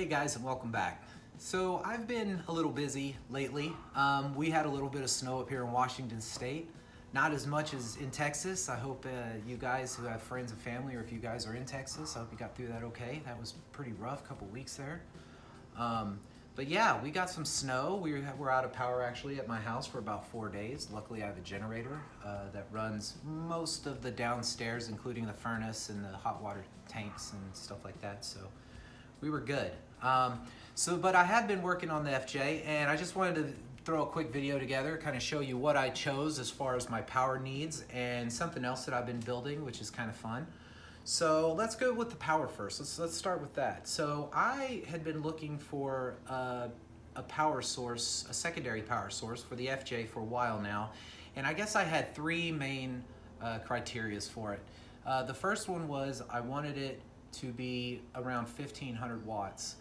Hey guys, and welcome back. So I've been a little busy lately. We had a little bit of snow up here in Washington State. Not as much as in Texas. I hope you guys who have friends and family, or if you guys are in Texas, I hope you got through that okay. That was pretty rough couple weeks there. But yeah, we got some snow. We're out of power actually at my house for about 4 days. Luckily I have a generator that runs most of the downstairs, including the furnace and the hot water tanks and stuff like that. So we were good. But I have been working on the FJ, and I just wanted to throw a quick video together, kind of show you what I chose as far as my power needs and something else that I've been building, which is kind of fun. So let's go with the power first. Let's start with that. So I had been looking for a power source, a secondary power source for the FJ for a while now, and I guess I had three main criterias for it. The first one was I wanted it to be around 1500 watts.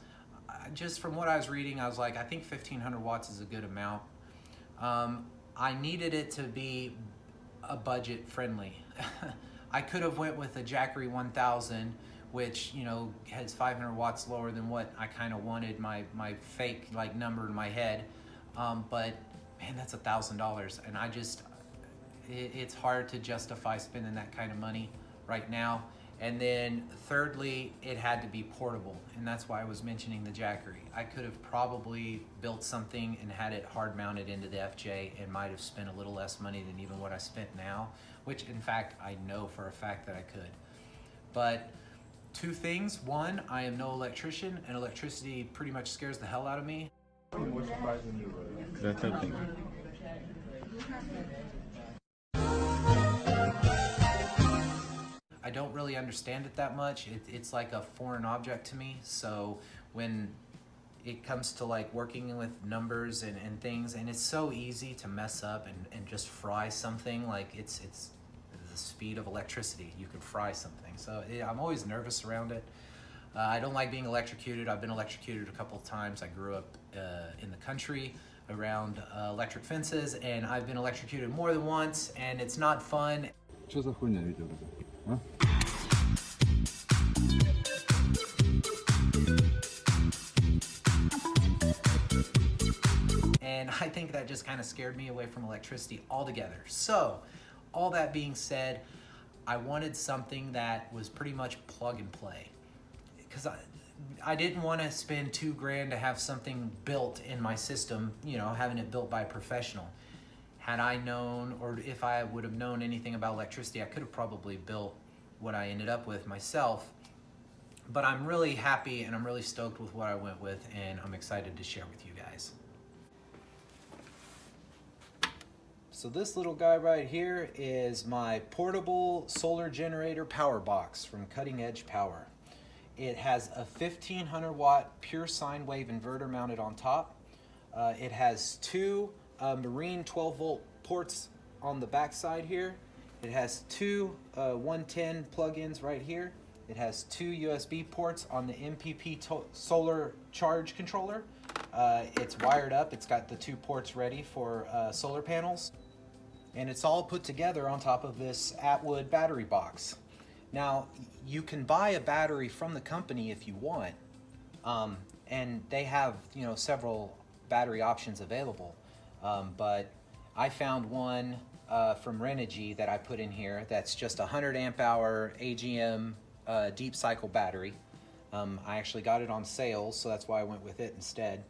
Just from what I was reading, I was like, I think 1500 watts is a good amount. I needed it to be a budget friendly. I could have went with a Jackery 1000, which, you know, has 500 watts lower than what I kind of wanted, my fake like number in my head. But man, that's $1,000, and it's hard to justify spending that kind of money right now. And then thirdly, it had to be portable, and that's why I was mentioning the Jackery. I could have probably built something and had it hard mounted into the FJ and might have spent a little less money than even what I spent now, which in fact, I know for a fact that I could. But two things: one, I am no electrician, and electricity pretty much scares the hell out of me. More surprising you were. That's something. I don't really understand it that much. It's like a foreign object to me. So when it comes to like working with numbers and things, and it's so easy to mess up and just fry something, like it's the speed of electricity. You can fry something. So I'm always nervous around it. I don't like being electrocuted. I've been electrocuted a couple of times. I grew up in the country around electric fences, and I've been electrocuted more than once, and it's not fun. Что за хуйня видел? А? And I think that just kind of scared me away from electricity altogether. So, all that being said, I wanted something that was pretty much plug and play. Because I didn't want to spend $2,000 to have something built in my system, you know, having it built by a professional. Had I known, or if I would have known anything about electricity, I could have probably built what I ended up with myself. But I'm really happy and I'm really stoked with what I went with, and I'm excited to share with you guys. So this little guy right here is my portable solar generator power box from Cutting Edge Power. It has a 1500 watt pure sine wave inverter mounted on top. It has two marine 12 volt ports on the back side here. It has two 110 plug-ins right here. It has two USB ports on the MPP solar charge controller. It's wired up. It's got the two ports ready for solar panels. And it's all put together on top of this Atwood battery box. Now, you can buy a battery from the company if you want, and they have, you know, several battery options available. But I found one from Renogy that I put in here that's just a 100 amp hour AGM deep cycle battery. I actually got it on sale, so that's why I went with it instead,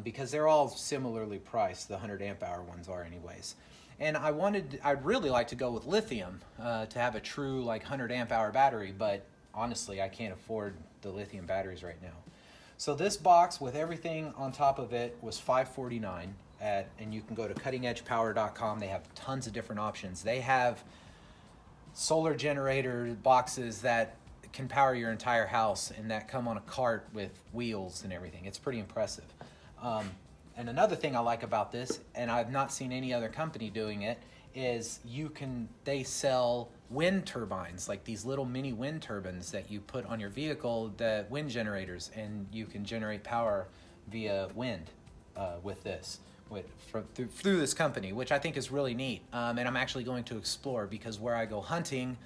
because they're all similarly priced. The 100 amp hour ones are anyways. And I'd really like to go with lithium to have a true like 100 amp hour battery, but honestly I can't afford the lithium batteries right now. So this box with everything on top of it was $549, and you can go to cuttingedgepower.com. They have tons of different options. They have solar generator boxes that can power your entire house and that come on a cart with wheels and everything. It's pretty impressive. And another thing I like about this, and I've not seen any other company doing it, is they sell wind turbines, like these little mini wind turbines that you put on your vehicle, the wind generators, and you can generate power via wind with this, through this company, which I think is really neat. And I'm actually going to explore, because where I go hunting,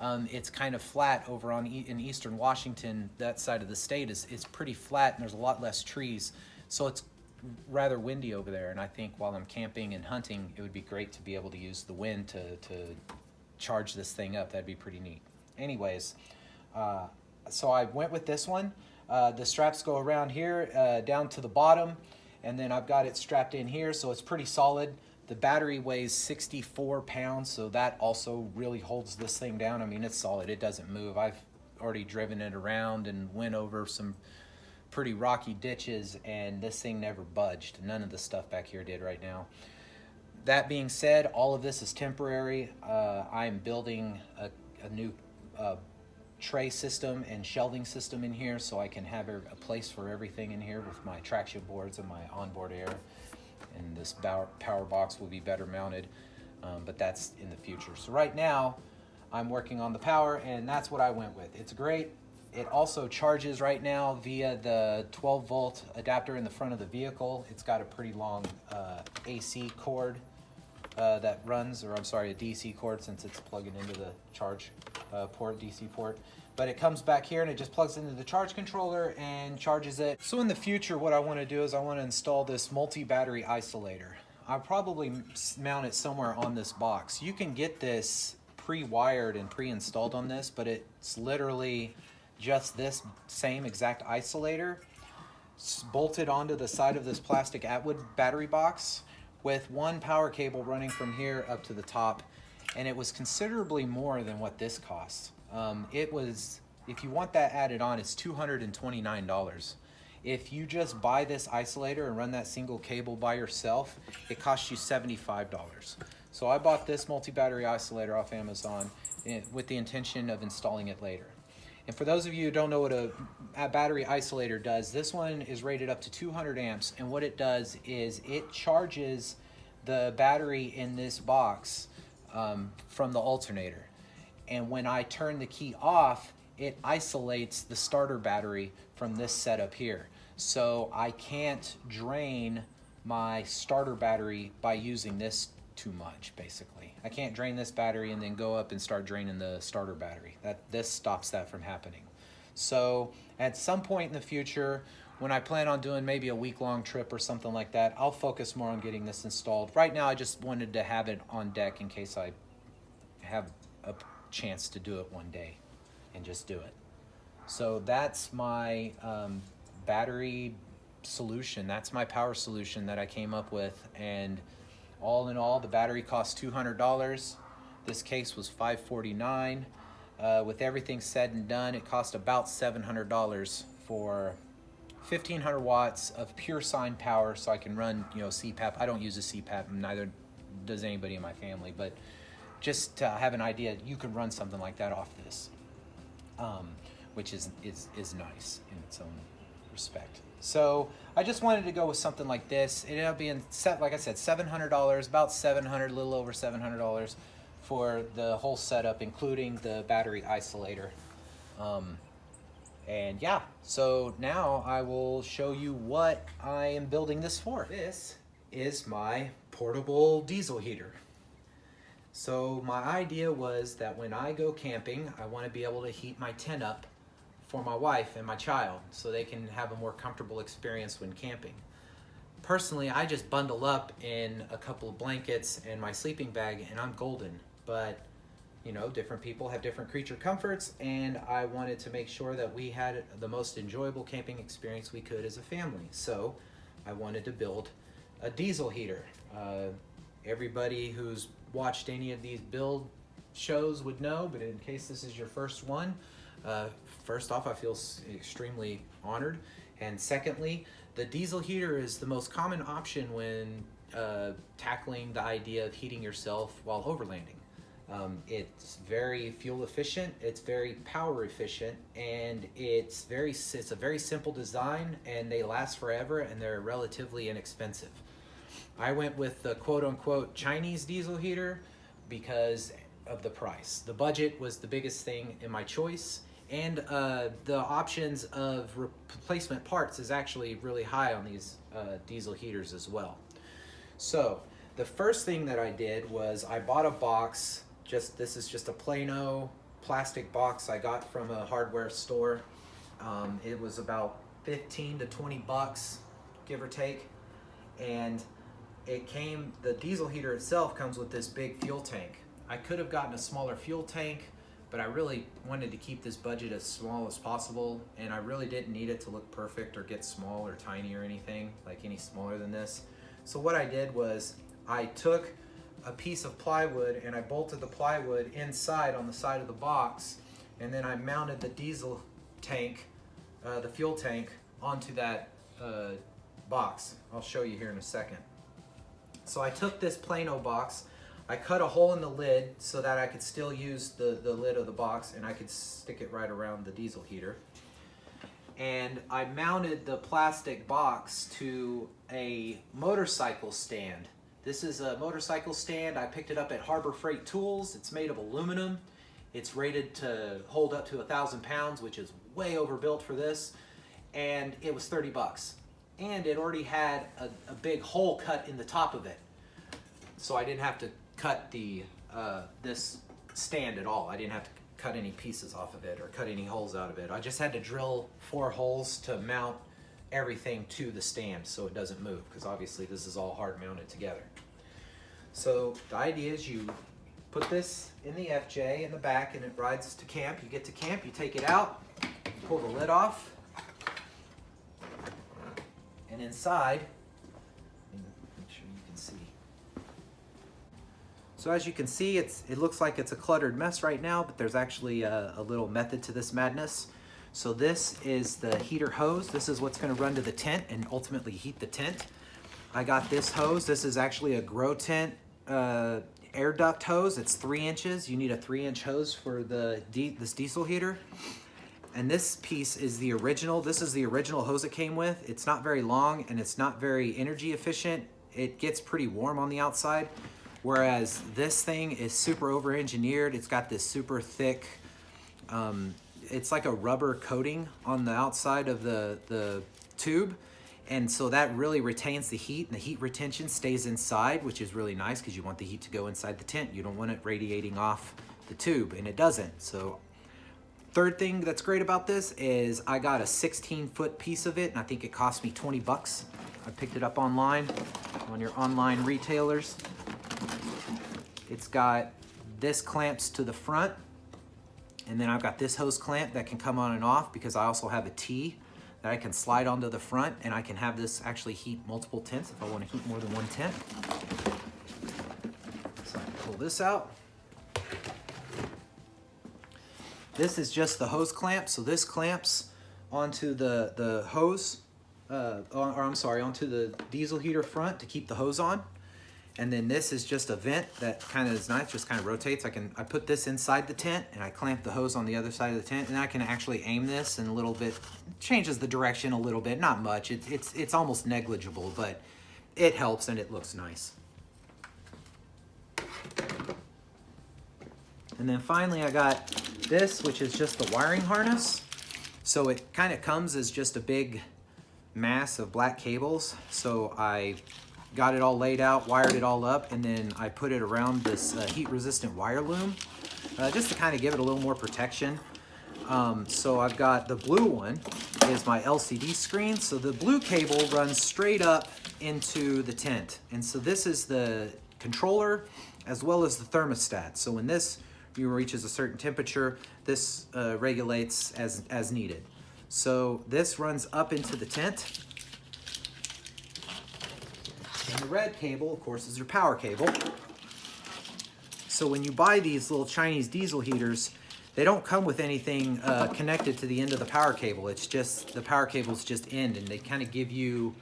It's kind of flat over in eastern Washington. That side of the state is pretty flat, and there's a lot less trees, so it's rather windy over there. And I think while I'm camping and hunting, it would be great to be able to use the wind to charge this thing up. That'd be pretty neat. Anyways, so I went with this one. The straps go around here down to the bottom, and then I've got it strapped in here, so it's pretty solid. The battery weighs 64 pounds, so that also really holds this thing down. I mean, it's solid. It doesn't move. I've already driven it around and went over some pretty rocky ditches, and this thing never budged. None of the stuff back here did right now. That being said, all of this is temporary. I'm building a new tray system and shelving system in here, so I can have a place for everything in here with my traction boards and my onboard air. And this power box will be better mounted, but that's in the future. So right now, I'm working on the power, and that's what I went with. It's great. It also charges right now via the 12-volt adapter in the front of the vehicle. It's got a pretty long AC cord that runs, or I'm sorry, a DC cord, since it's plugging into the charge port, DC port. But it comes back here and it just plugs into the charge controller and charges it. So in the future, what I want to do is I want to install this multi-battery isolator. I'll probably mount it somewhere on this box. You can get this pre-wired and pre-installed on this, but it's literally just this same exact isolator bolted onto the side of this plastic Atwood battery box with one power cable running from here up to the top, and it was considerably more than what this costs. It was, if you want that added on, it's $229. If you just buy this isolator and run that single cable by yourself, it costs you $75. So I bought this multi-battery isolator off Amazon with the intention of installing it later. And for those of you who don't know what a battery isolator does, this one is rated up to 200 amps, and what it does is it charges the battery in this box from the alternator. And when I turn the key off, it isolates the starter battery from this setup here. So I can't drain my starter battery by using this too much, basically. I can't drain this battery and then go up and start draining the starter battery. This stops that from happening. So at some point in the future, when I plan on doing maybe a week-long trip or something like that, I'll focus more on getting this installed. Right now, I just wanted to have it on deck in case I have a chance to do it one day and just do it. So that's my battery solution. That's my power solution that I came up with, and all in all, the battery cost $200. This case was $549. With everything said and done, it cost about $700 for 1,500 watts of pure sine power, so I can run, CPAP. I don't use a CPAP, and neither does anybody in my family, but just to have an idea, you can run something like that off this, which is nice in its own respect. So I just wanted to go with something like this. It ended up being, like I said, $700, about $700, a little over $700 for the whole setup, including the battery isolator. And yeah, so now I will show you what I am building this for. This is my portable diesel heater. So my idea was that when I go camping, I want to be able to heat my tent up for my wife and my child so they can have a more comfortable experience when camping. Personally, I just bundle up in a couple of blankets and my sleeping bag and I'm golden. But, different people have different creature comforts, and I wanted to make sure that we had the most enjoyable camping experience we could as a family. So I wanted to build a diesel heater. Everybody who's watched any of these build shows would know, but in case this is your first one, first off, I feel extremely honored. And secondly, the diesel heater is the most common option when tackling the idea of heating yourself while overlanding. It's very fuel efficient, it's very power efficient, and it's a very simple design, and they last forever, and they're relatively inexpensive. I went with the quote-unquote Chinese diesel heater because of the price. The budget was the biggest thing in my choice, and the options of replacement parts is actually really high on these diesel heaters as well. So the first thing that I did was I bought a box. This is just a Plano plastic box I got from a hardware store. It was about 15 to 20 bucks, give or take. And the diesel heater itself comes with this big fuel tank. I could have gotten a smaller fuel tank, but I really wanted to keep this budget as small as possible, and I really didn't need it to look perfect or get small or tiny or anything, like any smaller than this. So what I did was I took a piece of plywood and I bolted the plywood inside on the side of the box, and then I mounted the diesel tank, the fuel tank, onto that box. I'll show you here in a second. So I took this Plano box, I cut a hole in the lid so that I could still use the lid of the box, and I could stick it right around the diesel heater. And I mounted the plastic box to a motorcycle stand. This is a motorcycle stand. I picked it up at Harbor Freight Tools. It's made of aluminum. It's rated to hold up to 1,000 pounds, which is way overbuilt for this. And it was 30 bucks. And it already had a big hole cut in the top of it. So I didn't have to cut this stand at all. I didn't have to cut any pieces off of it or cut any holes out of it. I just had to drill 4 holes to mount everything to the stand so it doesn't move, because obviously this is all hard mounted together. So the idea is you put this in the FJ in the back and it rides to camp. You get to camp, you take it out, pull the lid off, and inside, make sure you can see. So as you can see, it looks like it's a cluttered mess right now, but there's actually a little method to this madness. So this is the heater hose. This is what's gonna run to the tent and ultimately heat the tent. I got this hose. This is actually a Grow Tent air duct hose. It's 3 inches. You need a 3-inch hose for this diesel heater. And this piece is the original. This is the original hose it came with. It's not very long and it's not very energy efficient. It gets pretty warm on the outside. Whereas this thing is super over-engineered. It's got this super thick, it's like a rubber coating on the outside of the tube. And so that really retains the heat, and the heat retention stays inside, which is really nice because you want the heat to go inside the tent. You don't want it radiating off the tube, and it doesn't. So third thing that's great about this is I got a 16-foot piece of it, and I think it cost me 20 bucks. I picked it up online, on your online retailers. It's got this clamps to the front, and then I've got this hose clamp that can come on and off because I also have a T that I can slide onto the front, and I can have this actually heat multiple tents if I want to heat more than one tent. So I can pull this out. This is just the hose clamp, so this clamps onto the hose, onto the diesel heater front to keep the hose on. And then this is just a vent that kind of is nice, just kind of rotates. I put this inside the tent and I clamp the hose on the other side of the tent, and I can actually aim this and a little bit, changes the direction a little bit, not much. It's almost negligible, but it helps and it looks nice. And then finally I got this, which is just the wiring harness. So it kind of comes as just a big mass of black cables. So I got it all laid out, wired it all up, and then I put it around this heat-resistant wire loom just to kind of give it a little more protection. So I've got the blue one is my LCD screen. So the blue cable runs straight up into the tent. And so this is the controller as well as the thermostat. So when this reaches a certain temperature, this regulates as needed. So this runs up into the tent. And the red cable, of course, is your power cable. So when you buy these little Chinese diesel heaters, they don't come with anything connected to the end of the power cable. It's just, the power cables just end, and they kind of give you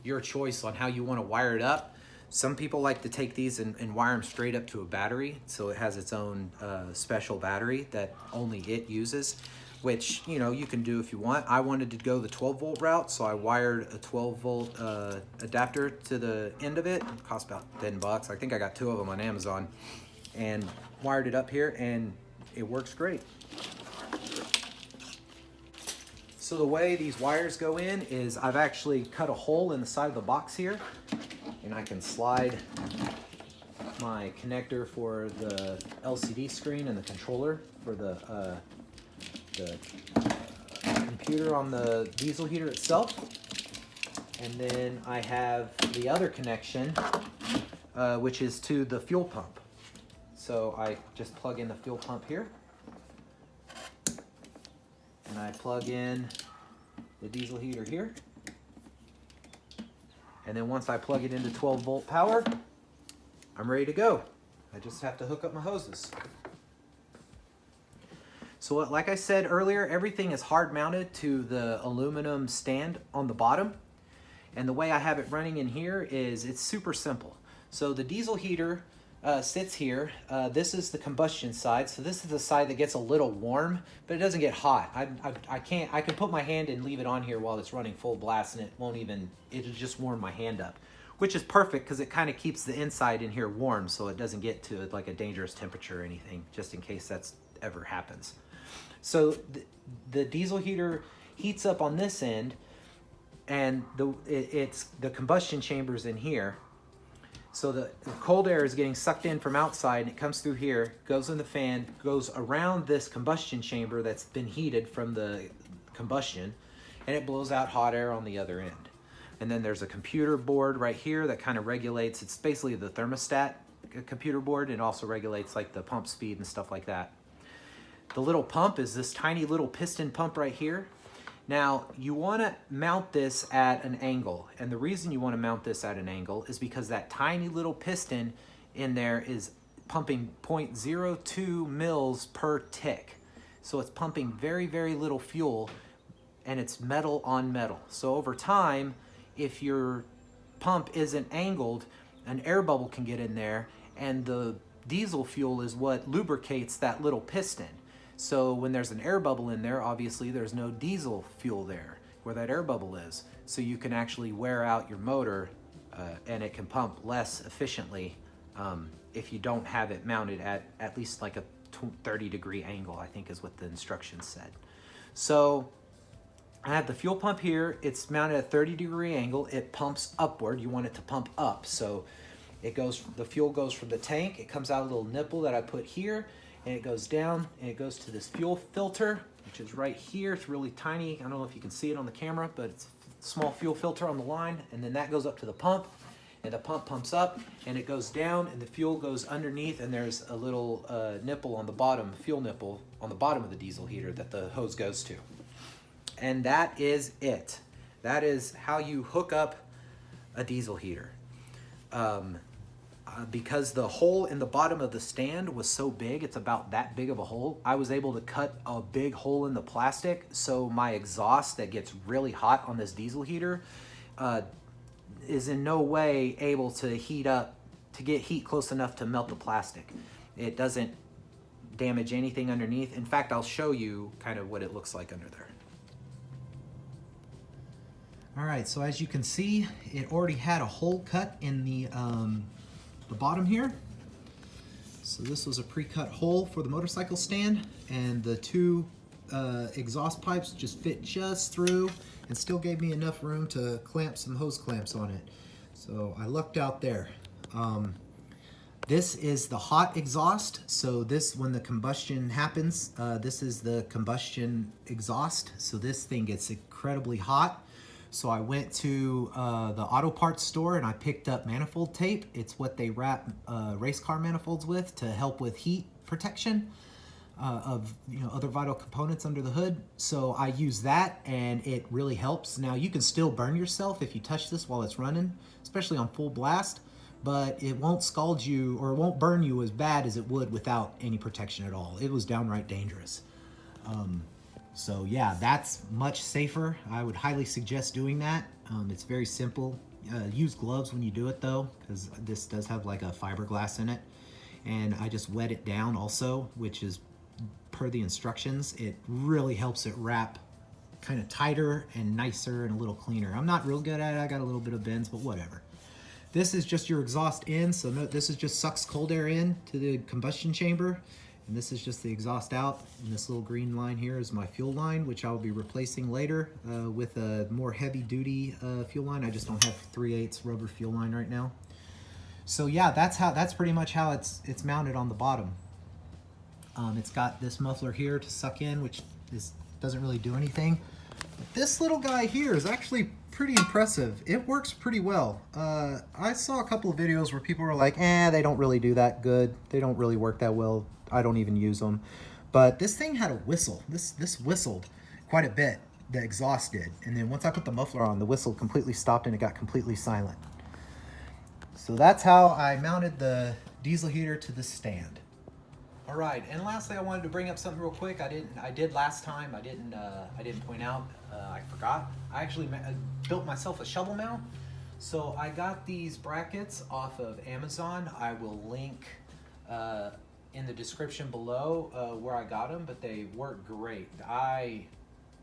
your choice on how you want to wire it up. Some people like to take these and wire them straight up to a battery, so it has its own special battery that only it uses, which, you know, you can do if you want. I wanted to go the 12-volt route, so I wired a 12-volt adapter to the end of it. It cost about 10 bucks. I think I got 2 of them on Amazon, and wired it up here, and it works great. So the way these wires go in is I've actually cut a hole in the side of the box here, and I can slide my connector for the LCD screen and the controller for the computer on the diesel heater itself. And then I have the other connection, which is to the fuel pump. So I just plug in the fuel pump here. And I plug in the diesel heater here. And then once I plug it into 12 volt power, I'm ready to go. I just have to hook up my hoses. So like I said earlier, everything is hard mounted to the aluminum stand on the bottom. And the way I have it running in here is it's super simple. So the diesel heater sits here. This is the combustion side. So this is the side that gets a little warm, but it doesn't get hot. I can put my hand and leave it on here while it's running full blast and it'll just warm my hand up, which is perfect because it kind of keeps the inside in here warm so it doesn't get to like a dangerous temperature or anything, just in case that's ever happens. So the diesel heater heats up on this end, and it's the combustion chamber's in here. So the cold air is getting sucked in from outside, and it comes through here, goes in the fan, goes around this combustion chamber that's been heated from the combustion, and it blows out hot air on the other end. And then there's a computer board right here that kind of regulates, it's basically the thermostat computer board, and also regulates like the pump speed and stuff like that. The little pump is this tiny little piston pump right here. Now, you want to mount this at an angle, and the reason you want to mount this at an angle is because that tiny little piston in there is pumping 0.02 mils per tick. So it's pumping very, very little fuel, and it's metal on metal. So over time, if your pump isn't angled, an air bubble can get in there, and the diesel fuel is what lubricates that little piston. So when there's an air bubble in there, obviously there's no diesel fuel there where that air bubble is. So you can actually wear out your motor and it can pump less efficiently if you don't have it mounted at least like a 30-degree angle, I think is what the instructions said. So I have the fuel pump here. It's mounted at a 30-degree angle. It pumps upward. You want it to pump up. So the fuel goes from the tank. It comes out a little nipple that I put here, and it goes down and it goes to this fuel filter, which is right here. It's really tiny. I don't know if you can see it on the camera, but it's a small fuel filter on the line. And then that goes up to the pump, and the pump pumps up and it goes down, and the fuel goes underneath, and there's a little nipple on the bottom, fuel nipple on the bottom of the diesel heater that the hose goes to. And that is it. That is how you hook up a diesel heater. Because the hole in the bottom of the stand was so big, it's about that big of a hole, I was able to cut a big hole in the plastic, so my exhaust that gets really hot on this diesel heater is in no way able to get heat close enough to melt the plastic. It doesn't damage anything underneath. In fact, I'll show you kind of what it looks like under there. All right, so as you can see, it already had a hole cut in the bottom here. So this was a pre-cut hole for the motorcycle stand, and the two exhaust pipes just fit just through and still gave me enough room to clamp some hose clamps on it. So I lucked out there. This is the hot exhaust. So this, when the combustion happens, this is the combustion exhaust. So this thing gets incredibly hot. So I went to the auto parts store and I picked up manifold tape. It's what they wrap race car manifolds with to help with heat protection of other vital components under the hood. So I use that, and it really helps. Now you can still burn yourself if you touch this while it's running, especially on full blast, but it won't scald you, or it won't burn you as bad as it would without any protection at all. It was downright dangerous. So yeah, that's much safer. I would highly suggest doing that. It's very simple. Use gloves when you do it though, because this does have like a fiberglass in it. And I just wet it down also, which is per the instructions. It really helps it wrap kind of tighter and nicer and a little cleaner. I'm not real good at it. I got a little bit of bends, but whatever. This is just your exhaust in. So this is just sucks cold air in to the combustion chamber. And this is just the exhaust out. And this little green line here is my fuel line, which I'll be replacing later with a more heavy duty fuel line. I just don't have 3/8 rubber fuel line right now. So yeah, that's pretty much how it's mounted on the bottom. It's got this muffler here to suck in, which doesn't really do anything. But this little guy here is actually pretty impressive. It works pretty well. I saw a couple of videos where people were like, they don't really do that good. They don't really work that well. I don't even use them. But this thing had a whistle. This whistled quite a bit, the exhaust did. And then once I put the muffler on, the whistle completely stopped and it got completely silent. So that's how I mounted the diesel heater to the stand. All right, and lastly, I wanted to bring up something real quick. I did last time. I didn't point out. I forgot. I actually built myself a shovel mount. So I got these brackets off of Amazon. I will link in the description below where I got them, but they work great. I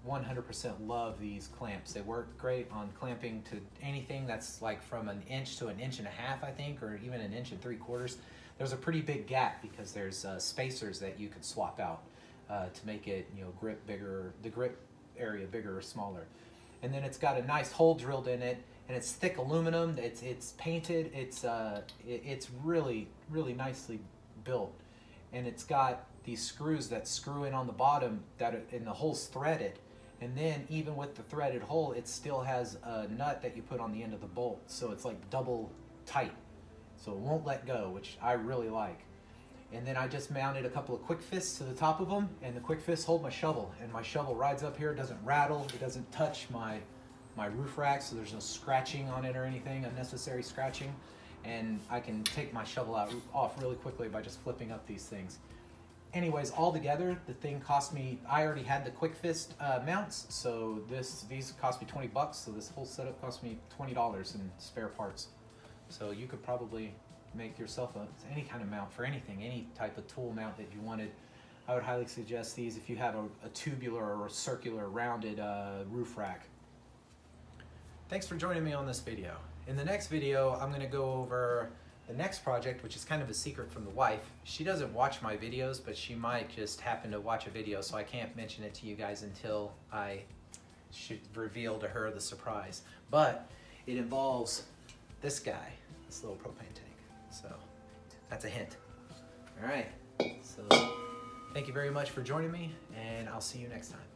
100% love these clamps. They work great on clamping to anything that's like from 1 inch to 1.5 inches, I think, or even 1 3/4 inches. There's a pretty big gap because there's spacers that you could swap out to make it, grip bigger, the grip area bigger or smaller. And then it's got a nice hole drilled in it, and it's thick aluminum. It's painted. It's really nicely built, and it's got these screws that screw in on the bottom and the hole's threaded. And then even with the threaded hole, it still has a nut that you put on the end of the bolt, so it's like double tight. So it won't let go, which I really like. And then I just mounted a couple of quick fists to the top of them, and the quick fists hold my shovel, and my shovel rides up here. It doesn't rattle, it doesn't touch my roof rack, so there's no scratching on it or anything, unnecessary scratching. And I can take my shovel off really quickly by just flipping up these things. Anyways, all together, the thing cost me, I already had the quick fist mounts, so these cost me $20, so this whole setup cost me $20 in spare parts. So you could probably make yourself any kind of mount for anything, any type of tool mount that you wanted. I would highly suggest these if you have a tubular or a circular rounded roof rack. Thanks for joining me on this video. In the next video, I'm going to go over the next project, which is kind of a secret from the wife. She doesn't watch my videos, but she might just happen to watch a video, so I can't mention it to you guys until I should reveal to her the surprise. But it involves this guy, this little propane tank. So that's a hint. All right, so thank you very much for joining me, and I'll see you next time.